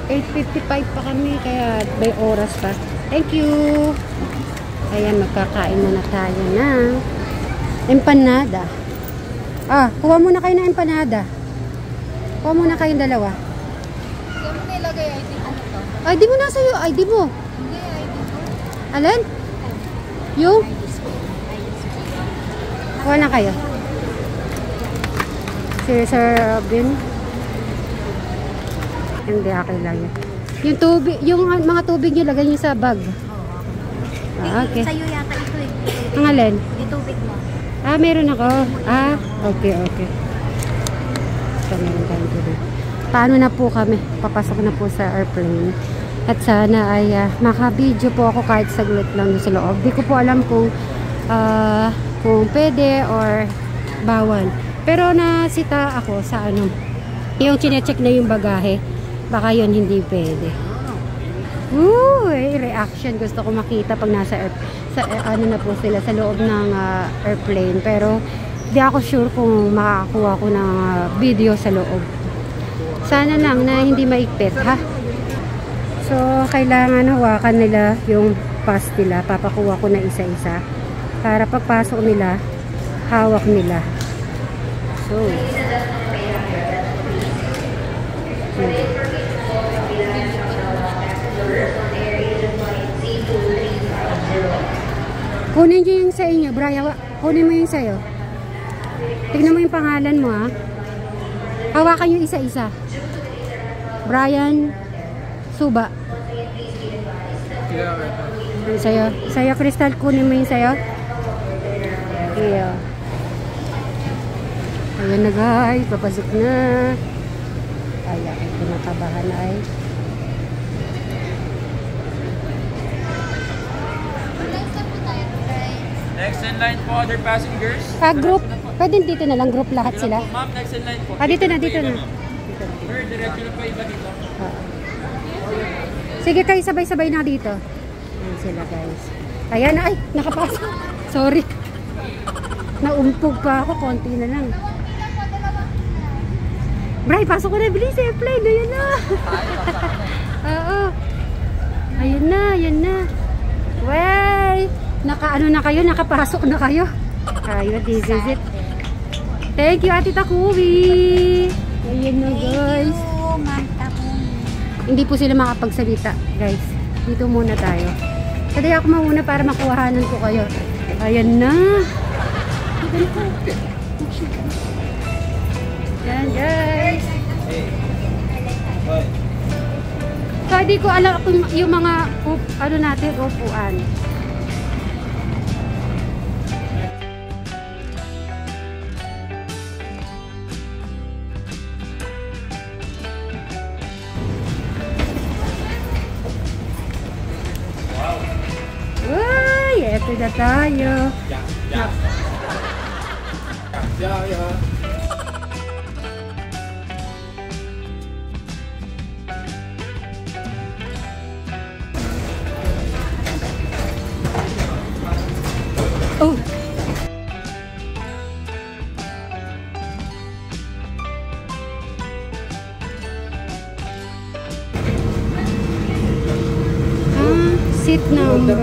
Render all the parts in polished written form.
8:55 pa kami, kaya may oras pa. Thank you! Ayan, magkakain muna tayo ng empanada. Kuha muna kayo ng empanada. Kuha muna kayong dalawa. Saan mo nilagay ID mo to? ID mo nasa iyo, ID mo. Hindi, ID mo. Alin? Yung? Kuha lang kayo. Si Sir Robin. Hindi, okay lang yun. Yung tubig, yung mga tubig nyo, lagay nyo sa bag. Okay. Sa'yo yata ito eh. Ang alin? Yung tubig mo. Meron ako. Okay. So, meron tayo dito. Paano na po kami? Papasok na po sa airplane. At sana ay maka-video po ako kahit saglit lang sa loob. Di ko po alam kung pwede or bawal. Pero nasita ako sa yung chinecheck na yung bagahe. Baka yun hindi pwede. Reaction. Gusto ko makita pag nasa na po sila sa loob ng airplane. Pero di ako sure kung makakakuha ko ng video sa loob. Sana lang na hindi maigpit, ha? So, kailangan hawakan nila yung pass nila. Papakuha ko na isa-isa. Para pagpasok nila, hawak nila. So, kunin nyo yung sa inyo, Brian. Kunin mo yung sa'yo. Tignan mo yung pangalan mo, ha. Hawakan yung isa-isa. Brian Suba. Sa'yo. Sa'yo, Crystal. Kunin mo yung sa'yo. Yeah. Ayan na, guys. Papasok na. Ayan. Pinakabahan ay. Next in line po, other passengers. Group. Pwede dito na lang. Group lahat sila. Ma'am, next in line po. Dito na. Sir, diretso na po iba dito. Sige kayo, sabay-sabay na dito. Ayan sila, guys. Ayan, ay, nakapasok. Sorry. Naumpog pa ako. Konti na lang. Bray, pasok ko na. Bilis, airplane. Ayan na. Oo. Ayan na. Wey. Naka-ano na kayo? Nakapasok na kayo. Ayun, this is it. Thank you, Ate Takumi. Ayan na, guys. Hindi po sila makapagsalita, guys. Dito muna tayo. Kasi ako mauna para makuhanan ko kayo. Ayan na. Ayan, guys. So, hindi ko alam kung yung mga natin, upuan. Eto na tayo. Oh. Seat number.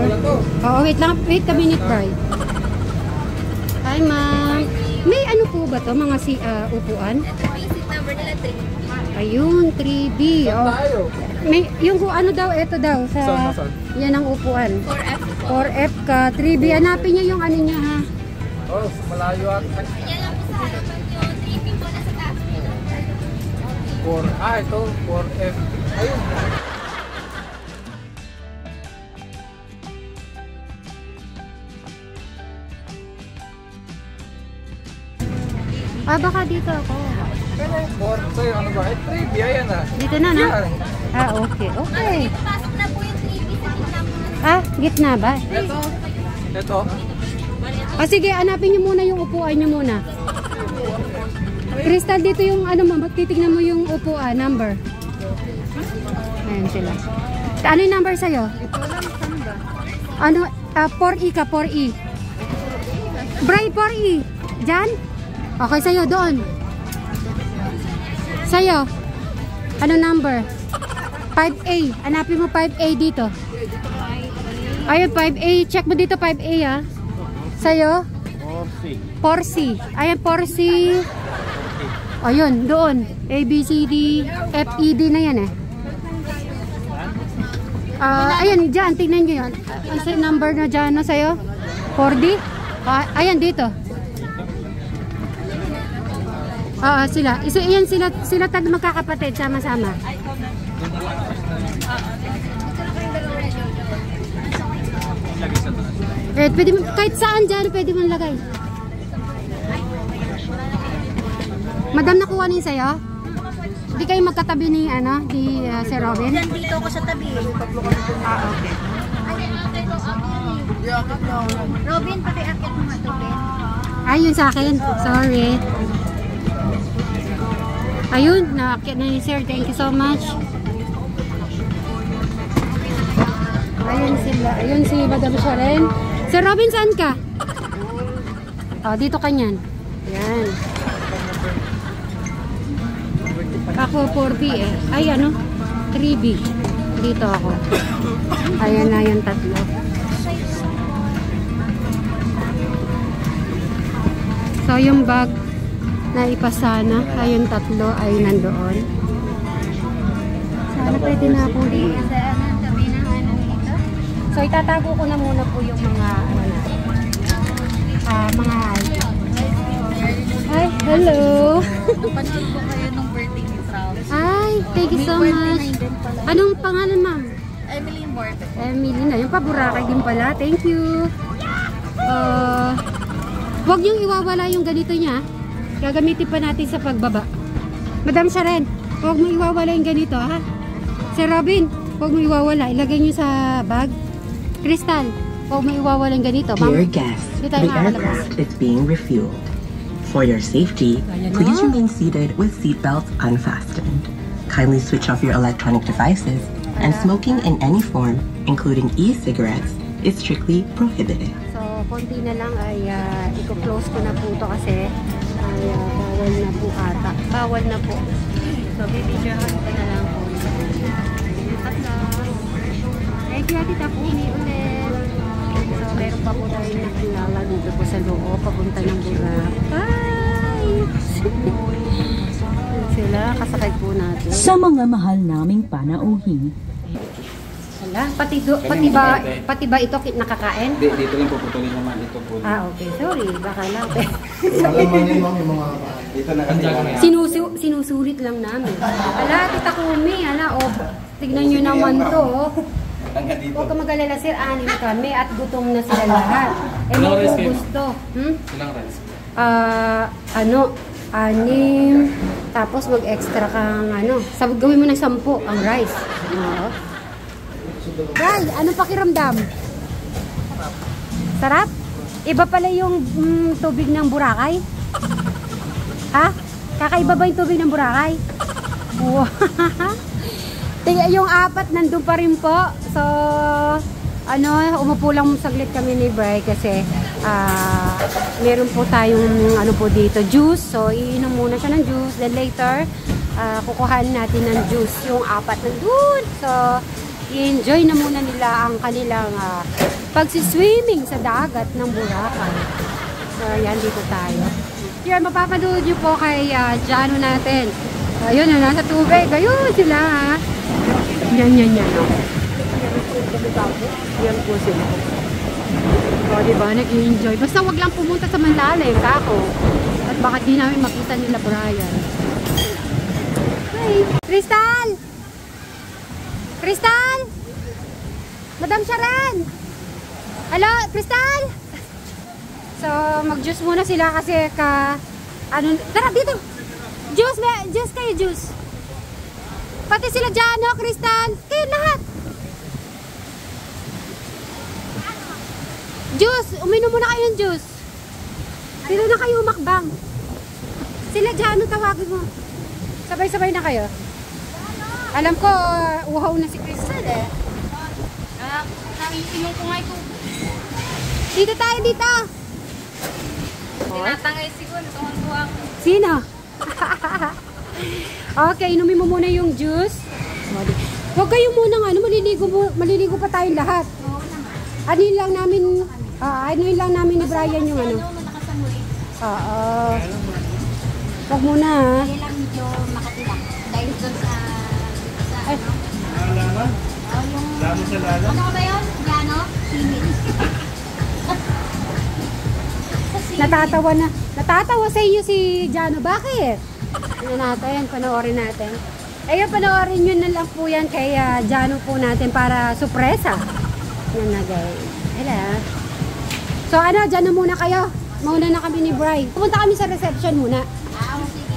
Wait lang. Wait a minute, Bri. Hi, ma'am. May ano po ba to? Mga upuan? Seat number nila 3. Ayun, 3B. May, yung ano daw, ito daw. Yan ang upuan. 4F ka. 3B. Hanapin niya yung ano niya, ha? Malayo at. Yan lang po sa harapan nyo. 3B po na sa taas. Ito. 4F. Ayun. Baka dito ako. Sa'yo, ano ba? 3B, ayan na. Dito na, no? Okay. Pasok na po yung 3B sa gitna po. Gitna ba? Ito. Sige, hanapin niyo muna yung upuan niyo muna. Crystal, dito yung ano mo, titignan mo yung upuan, number. Ayan sila. Ano yung number sa'yo? Ano? 4E ka, 4E. Bray, 4E. Diyan? Okay, sa'yo, doon. Sa'yo. Ano number? 5A. Hanapin mo 5A dito. Ayun, 5A. Check mo dito 5A ha. Sa'yo? 4C. Ayan, 4C. Ayun, doon. A, B, C, D, F, E, D na yan eh. Ayan, dyan. Tingnan nyo yun. Ang number na dyan na sa'yo? 4D? Ayan, dito. Sila. Ayan, sila tag magkakapatid. Sama-sama. Pwede mo, kahit saan dyan, pwede mo lagay. Madam, nakuha niyo sa'yo? Hindi kayo magkatabi ni, si Robin? Diyan dito ako sa tabi. Okay. Robin, pakiakit mo nga Robin. Ay, yun sa akin. Sorry. Ayun, nakakit na ni sir. Thank you so much. Ayun sila. Ayun si Madam Sharon. Sir Robin, saan ka? Dito kanyan. Yan. Ako 4B eh. Ay, 3B. Dito ako. Ayan na yung tatlo. So, yung bag na ipasana, ay yung tatlo ay nandoon. Sana pwede na po dito. So, itatago ko na muna po yung mga mga Hi, hello. Panood ko kayo nung birthday ni Travis. Hi, thank you so much. Anong pangalan, ma'am? Emily Moore. Emily na. Yung paburakay din pala. Thank you. Huwag niyong iwawala yung ganito niya. Gagamitin pa natin sa pagbaba. Madam Sharon, huwag mo iwawala yung ganito, ha? Sir Robin, huwag mo iwawala. Ilagay niyo sa bag. Crystal, huwag mo iwawala yung ganito. Dear guests, the aircraft is being refueled. For your safety, please remain seated with seatbelts unfastened. Kindly switch off your electronic devices, and smoking in any form, including e-cigarettes, is strictly prohibited. So, konti na lang ay i-close ko na po ito kasi bawal na po ata. Bawal na po. So, bibidyohan ko na lang po. Thank you, Tita Pumi ulit. So, meron pa po tayo nakilala dito po sa loob, papunta ng Boracay. Sila, kasakay po natin. Sa mga mahal naming panauhin. Wala, pati ba ito nakakain? Dito lang puputulin naman. Ito po. Okay, sorry, baka lang. Dito nakatira. Sinusulit lang namin. Ala, Tita Kumi, tignan nyo naman to. Huwag ka mag-alala, sir, 6 kami at gutom na sila lahat. May gusto. Ilang rice? 6. Tapos mag-extra kang gawin mo ng 10 ang rice. Ray, anong pakiramdam? Sarap? Iba pala yung tubig ng Boracay? Ha? Kakaiba ba yung tubig ng Boracay? Wow. Yung 4 nandun pa rin po. So, umupo lang saglit kami ni Bray kasi meron po tayong po dito, juice. So, iinom muna siya ng juice. Then later, kukuhaan natin ng juice. Yung 4 nandun. So, i-enjoy na muna nila ang kanilang pagsiswimming sa dagat ng Boracay. So, yan, dito tayo. Yan, mapapanood nyo po kay Jano natin. Ayun, nasa tubig. Ayun sila, ha? Yan. Yan po sila. O, diba? Nag-i-enjoy. Basta wag lang pumunta sa malalim, kako. At baka di namin makita nila Brian. Hi! Crystal! Crystal! Madam Sharon! Hello, Crystal! So, mag-juice muna sila kasi tara, dito! Juice kayo, juice! Pati sila Jano, Crystal! Kayo lahat! Juice! Uminom muna kayo ng juice! Dito na kayo umakbang! Sila Jano, tawagin mo! Sabay-sabay na kayo! Alam ko, uhaw na si Crystal eh. Inom ko nga ito. Dito tayo, dito! Tinatangay siguro. Tuwang-tuwa ako. Sino? Okay, inumin mo muna yung juice. Huwag kayo munang ano, maliligo pa tayong lahat. Ano yun lang namin ni Brian yung ano. Oo. Huwag muna ha. Kaya lang medyo makatila. Dahil doon sa Ay. Laman? yung... Laman sa lala? Ano ka ba yun? Piano? Simit. Natatawa sa iyo si Jano. Bakit? Ano natin, panoorin natin. Ayun, panoorin nyo na lang po yan kay Jano po natin para sorpresa. Yan na guys. Hello. So ano, dyan na muna kayo. Mauna na kami ni Bri. Pumunta kami sa reception muna.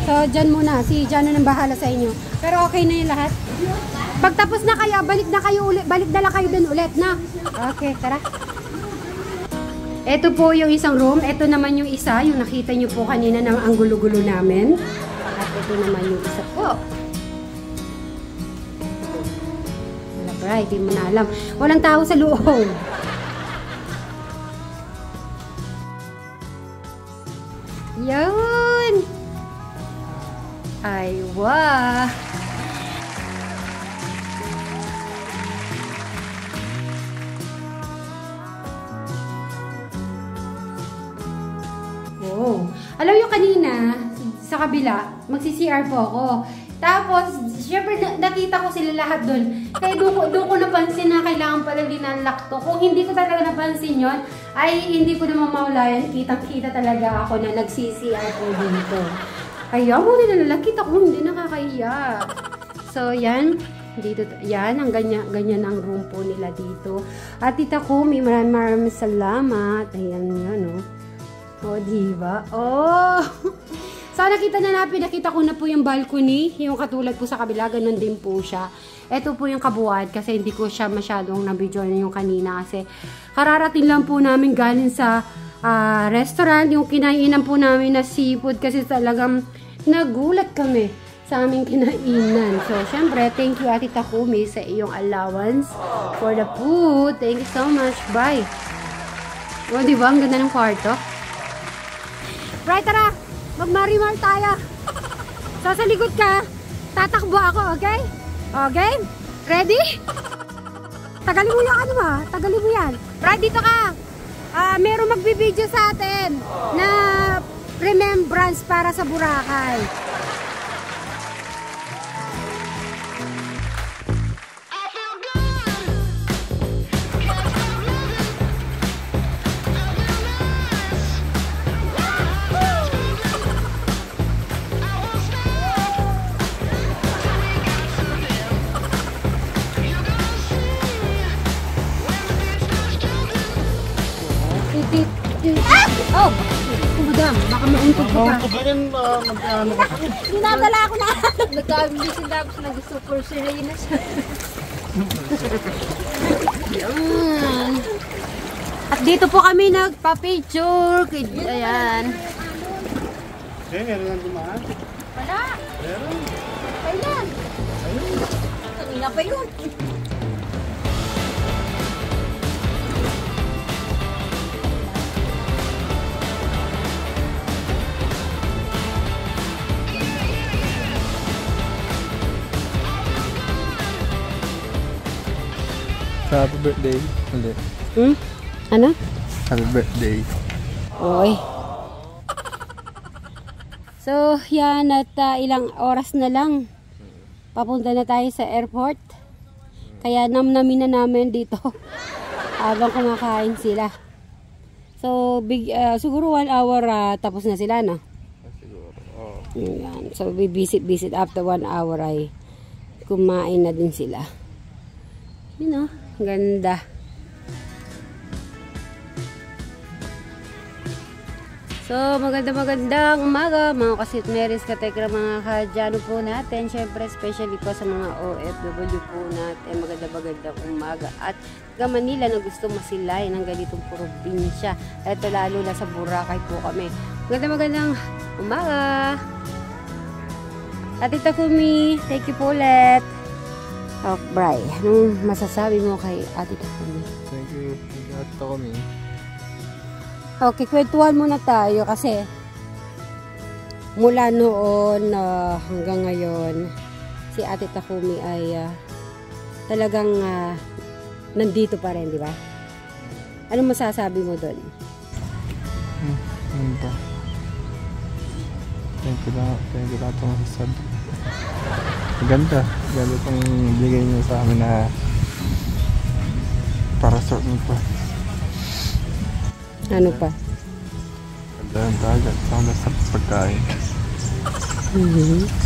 So dyan muna. Si Jano nang bahala sa inyo. Pero okay na yung lahat. Pagtapos na kayo, balik na lang kayo dun ulit na. Okay, tara. Ito po yung isang room. Ito naman yung isa. Yung nakita nyo po kanina ng ang gulo-gulo namin. At ito naman yung isa po. Wala Bri, di mo na alam. Walang tao sa loob. Yun! Ay, wow! Oh. Alam nyo kanina, sa kabila, magsi-CR po ako. Tapos, syempre nakita ko sila lahat doon. Kaya doon ko napansin na kailangan pala linanlock to. Kung hindi ko talaga napansin yon, ay hindi ko naman maulayan. Kitang-kita talaga ako na nag-CCR po dito. Kaya mo rin nalang kita ko, hindi nakakahiya. So, yan. Dito, yan, ang ganyan ang room po nila dito. At tita ko, maraming salamat. Ayan yun, no? O, diba? Oh! Sana pinakita ko na po yung balcony, yung katulad po sa kabila, ganun din po siya. Ito po yung kabuuan kasi hindi ko siya masyadong nabidyo na yung kanina kasi kararating lang po namin galing sa restaurant, yung kinainan po namin na seafood kasi talagang nagulat kami sa aming kinainan. So, syempre, thank you Ate Takumi sa iyong allowance for the food. Thank you so much. Bye! O, diba? Ang ganda ng kwarto. Right, tara! Magmarimar tayo. So, sa likod ka, tatakbo ako, okay? Okay? Ready? Tagalin mo yan, ano ba? Tagalin mo yan. Right, dito ka. Meron magbibideo sa atin na remembrance para sa Boracay. Oh! Madam, baka mauntog ko pa. Dinadala ako na. Nagka-visit tapos nag-super serena siya. At dito po kami nagpa-picture. Ayan. Okay, meron lang dumaan. Wala. Meron. Kailan? Kanina pa yun. Happy birthday. Hindi. Ano? Happy birthday. Oy. So, yan at ilang oras na lang. Papunta na tayo sa airport. Kaya namnamin na namin dito. Habang kumakain sila. So, siguro 1 hour tapos na sila, no? Siguro. Oh. Yan. So, visit after 1 hour ay kumain na din sila. You know, ganda. So, magandang umaga mga kasit Marys, katekra, mga kadyano po natin. Siyempre, especially po sa mga OFW po natin. Magandang umaga. At taga Manila na gusto masilay ng ganitong probinsya. Ito lalo na sa Boracay po kami. Magandang umaga. Ate Takumi, thank you po ulit. Oh, Bri, anong masasabi mo kay Ate Takumi? Thank you. Ate Takumi. Okay, kwentuhan muna tayo kasi mula noon hanggang ngayon si Ate Takumi ay talagang nandito pa rin, di ba? Ano masasabi mo doon? Ano ba? Thank you lang itong masasabi. Maganda itong bigay niyo sa amin na para sa amin pa. Ano pa? Ganda ang dagat, sana sa pagkain. Mhm.